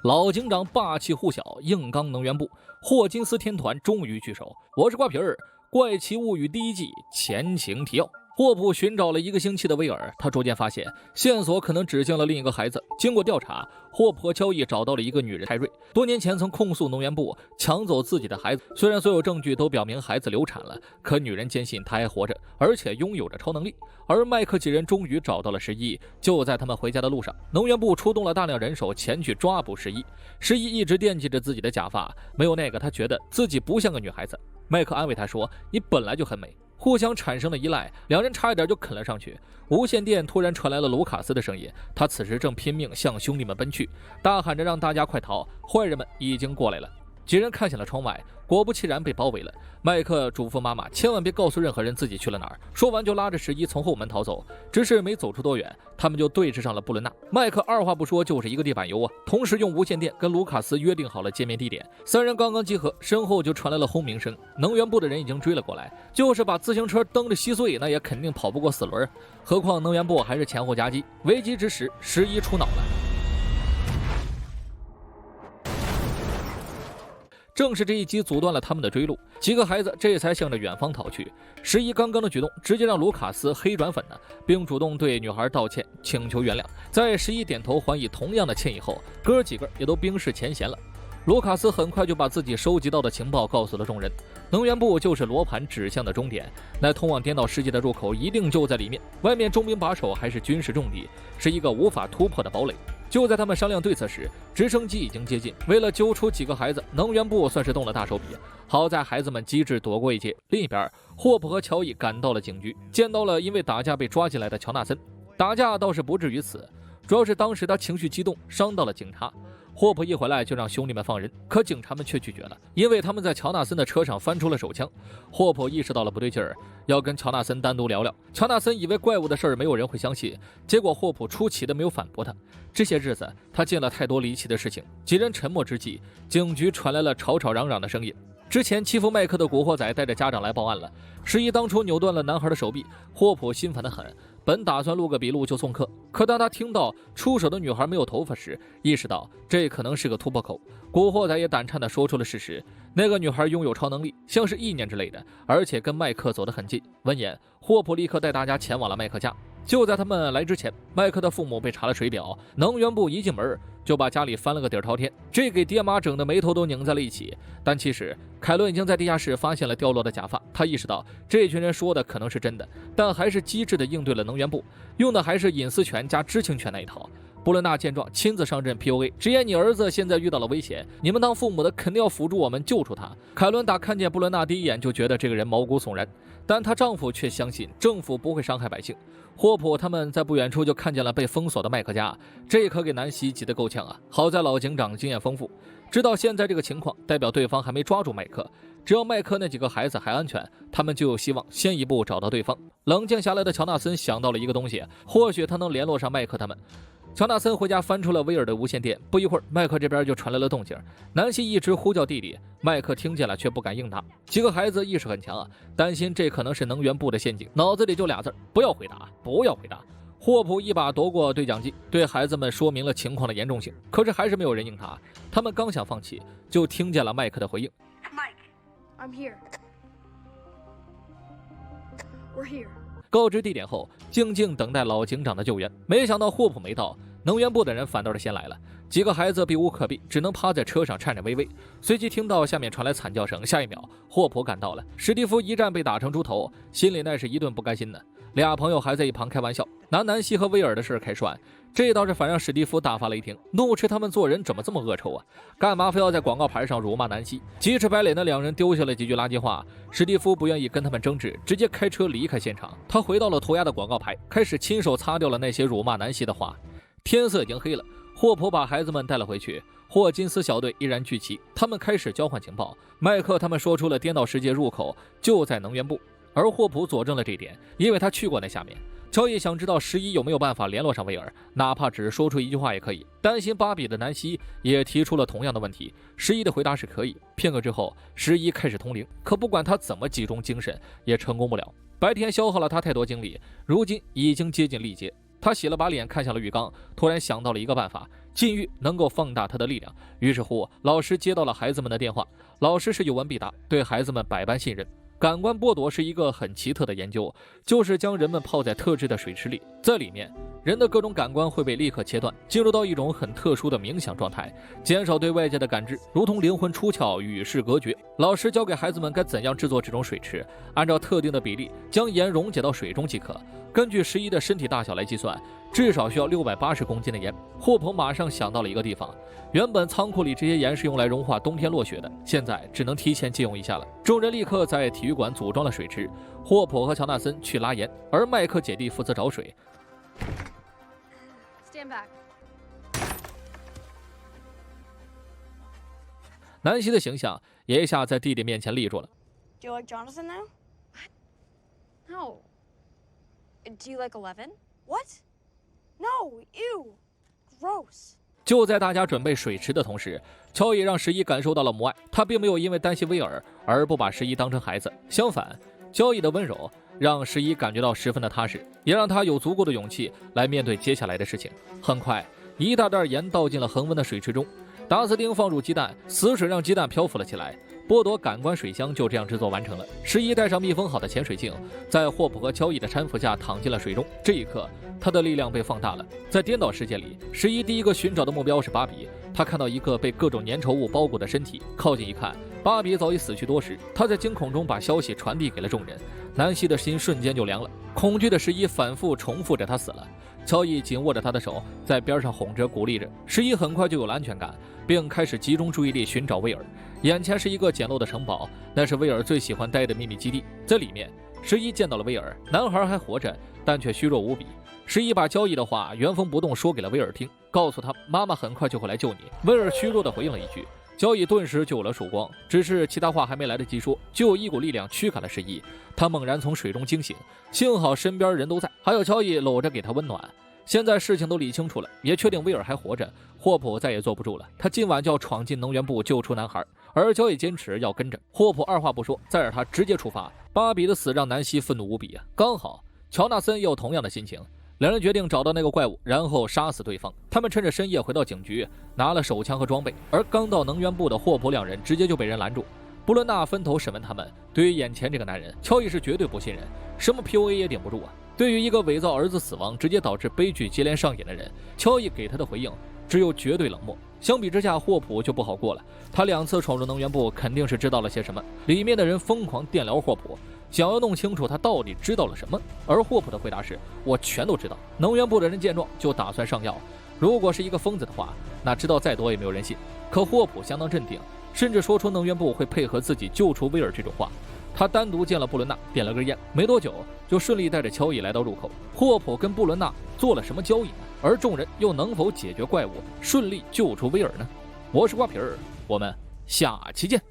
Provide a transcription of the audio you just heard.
老警长霸气呼小，硬刚能源部，霍金斯天团终于聚首。我是瓜皮儿，怪奇物语第1季前情提要。霍普寻找了1个星期的威尔，他逐渐发现线索可能指向了另一个孩子。经过调查，霍普和交易找到了一个女人泰瑞，多年前曾控诉能源部抢走自己的孩子。虽然所有证据都表明孩子流产了，可女人坚信她还活着，而且拥有着超能力。而麦克几人终于找到了11，就在他们回家的路上，能源部出动了大量人手前去抓捕11。11一直惦记着自己的假发，没有那个他觉得自己不像个女孩子。麦克安慰他说：“你本来就很美。”互相产生了依赖，两人差一点就啃了上去。无线电突然传来了卢卡斯的声音，他此时正拼命向兄弟们奔去，大喊着让大家快逃，坏人们已经过来了。几人看向了窗外，果不其然被包围了。麦克嘱咐妈妈千万别告诉任何人自己去了哪儿，说完就拉着11从后门逃走。只是没走出多远，他们就对峙上了布伦纳。麦克二话不说就是一个地板油啊，同时用无线电跟卢卡斯约定好了见面地点。3人刚刚集合，身后就传来了轰鸣声，能源部的人已经追了过来，就是把自行车蹬着稀碎，那也肯定跑不过4轮，何况能源部还是前后夹击。危机之时，11出脑了。正是这一击阻断了他们的追路，几个孩子这才向着远方逃去。11刚刚的举动直接让卢卡斯黑转粉呢，并主动对女孩道歉，请求原谅。在11点头还以同样的歉意后，哥几个也都冰释前嫌了。卢卡斯很快就把自己收集到的情报告诉了众人，能源部就是罗盘指向的终点，那通往颠倒世界的入口一定就在里面，外面重兵把守还是军事重地，是一个无法突破的堡垒。就在他们商量对策时，直升机已经接近。为了揪出几个孩子，能源部算是动了大手笔。好在孩子们机智躲过一劫。另一边，霍普和乔伊赶到了警局，见到了因为打架被抓进来的乔纳森。打架倒是不至于此，主要是当时他情绪激动，伤到了警察。霍普一回来就让兄弟们放人，可警察们却拒绝了，因为他们在乔纳森的车上翻出了手枪。霍普意识到了不对劲儿，要跟乔纳森单独聊聊。乔纳森以为怪物的事儿没有人会相信，结果霍普出奇的没有反驳他。这些日子他见了太多离奇的事情。几人沉默之际，警局传来了吵吵嚷嚷的声音。之前欺负麦克的古惑仔带着家长来报案了。11当初扭断了男孩的手臂，霍普心烦得很，本打算录个笔录就送客，可当他听到出手的女孩没有头发时，意识到这可能是个突破口。古惑仔也胆颤地说出了事实，那个女孩拥有超能力，像是意念之类的，而且跟麦克走得很近。闻言，霍普立刻带大家前往了麦克家。就在他们来之前，麦克的父母被查了水表，能源部一进门就把家里翻了个底儿朝天，这给爹妈整的眉头都拧在了一起。但其实凯伦已经在地下室发现了掉落的假发，他意识到这群人说的可能是真的，但还是机智的应对了能源部，用的还是隐私权加知情权那一套。布伦纳见状亲自上阵 PUA， 直言你儿子现在遇到了危险，你们当父母的肯定要辅助我们救出他。凯伦打看见布伦纳第一眼就觉得这个人毛骨悚然，但她丈夫却相信政府不会伤害百姓。霍普他们在不远处就看见了被封锁的麦克家，这可给南希急得够呛啊！好在老警长经验丰富，知道现在这个情况代表对方还没抓住麦克，只要麦克那几个孩子还安全，他们就有希望先一步找到对方。冷静下来的乔纳森想到了一个东西，或许他能联络上麦克他们。乔纳森回家翻出了威尔的无线电，不一会儿麦克这边就传来了动静。南希一直呼叫弟弟，麦克听见了却不敢应答。几个孩子意识很强啊，担心这可能是能源部的陷阱，脑子里就俩字：不要回答，不要回答。霍普一把夺过对讲机，对孩子们说明了情况的严重性，可是还是没有人应答。他们刚想放弃，就听见了麦克的回应 ：“Mike, I'm here. We're here.” 告知地点后，静静等待老警长的救援。没想到霍普没到，能源部的人反倒是先来了。几个孩子避无可避，只能趴在车上颤颤巍巍。随即听到下面传来惨叫声，下一秒霍普赶到了。史蒂夫一战被打成猪头，心里那是一顿不甘心呢。俩朋友还在一旁开玩笑，拿南希和威尔的事开涮，这倒是反让史蒂夫大发雷霆，怒斥他们做人怎么这么恶臭啊？干嘛非要在广告牌上辱骂南希？急赤白脸的两人丢下了几句垃圾话，史蒂夫不愿意跟他们争执，直接开车离开现场。他回到了涂鸦的广告牌，开始亲手擦掉了那些辱骂南希的话。天色已经黑了，霍普把孩子们带了回去。霍金斯小队依然聚齐，他们开始交换情报。麦克他们说出了颠倒世界入口就在能源部，而霍普佐证了这一点，因为他去过那下面。乔伊想知道11有没有办法联络上威尔，哪怕只是说出一句话也可以。担心芭比的南希也提出了同样的问题，11的回答是可以。片刻之后，11开始通灵，可不管他怎么集中精神，也成功不了。白天消耗了他太多精力，如今已经接近力竭。他洗了把脸，看向了浴缸，突然想到了一个办法，禁欲能够放大他的力量。于是乎，老师接到了孩子们的电话，老师是有问必答，对孩子们百般信任。感官剥夺是一个很奇特的研究，就是将人们泡在特制的水池里，在里面人的各种感官会被立刻切断，进入到一种很特殊的冥想状态，减少对外界的感知，如同灵魂出窍，与世隔绝。老师教给孩子们该怎样制作这种水池，按照特定的比例将盐溶解到水中即可。根据11的身体大小来计算，至少需要680公斤的盐。霍普马上想到了一个地方，原本仓库里这些盐是用来融化冬天落雪的，现在只能提前借用一下了。众人立刻在体育馆组装了水池，霍普和乔纳森去拉盐，而麦克姐弟负责找水。Stand back. 南希的形象也一下在弟弟面前立住了。 Do you like Jonathan now? No. Do you like 11? What? No, ew. Gross. 就在大家准备水池的同时，乔伊让11感受到了母爱。他并没有因为担心威尔而不把11当成孩子，相反，乔伊的温柔让11感觉到十分的踏实，也让他有足够的勇气来面对接下来的事情。很快，一大袋盐倒进了恒温的水池中，达斯汀放入鸡蛋，死水让鸡蛋漂浮了起来。剥夺感官水箱就这样制作完成了。11戴上密封好的潜水镜，在霍普和乔伊的搀扶下躺进了水中。这一刻，他的力量被放大了。在颠倒世界里，11第一个寻找的目标是芭比。他看到一个被各种粘稠物包裹的身体，靠近一看，芭比早已死去多时。他在惊恐中把消息传递给了众人。南希的心瞬间就凉了。恐惧的11反复重复着他死了。乔伊紧握着他的手，在边上哄着鼓励着。11很快就有了安全感，并开始集中注意力寻找威尔。眼前是一个简陋的城堡，那是威尔最喜欢待的秘密基地。在里面，11见到了威尔，男孩还活着，但却虚弱无比。11把交易的话原封不动说给了威尔听，告诉他妈妈很快就会来救你。威尔虚弱地回应了一句，交易顿时就有了曙光。只是其他话还没来得及说，就有一股力量驱赶了11，他猛然从水中惊醒，幸好身边人都在，还有交易搂着给他温暖。现在事情都理清楚了，也确定威尔还活着，霍普再也坐不住了，他今晚就要闯进能源部救出男孩，而交易坚持要跟着。霍普二话不说，再让他直接出发。芭比的死让南希愤怒无比啊！刚好乔纳森也有同样的心情，两人决定找到那个怪物，然后杀死对方。他们趁着深夜回到警局，拿了手枪和装备，而刚到能源部的霍普两人直接就被人拦住。布伦纳分头审问他们，对于眼前这个男人，乔伊是绝对不信任，什么 PUA 也顶不住啊！对于一个伪造儿子死亡，直接导致悲剧接连上演的人，乔伊给他的回应只有绝对冷漠。相比之下，霍普就不好过了。他2次闯入能源部，肯定是知道了些什么。里面的人疯狂电聊霍普，想要弄清楚他到底知道了什么。而霍普的回答是：我全都知道。能源部的人见状就打算上药。如果是一个疯子的话，那知道再多也没有人信。可霍普相当镇定，甚至说出能源部会配合自己救出威尔这种话。他单独见了布伦纳，点了根烟，没多久就顺利带着乔伊来到入口。霍普跟布伦纳做了什么交易呢？而众人又能否解决怪物，顺利救出威尔呢？我是瓜皮儿，我们下期见。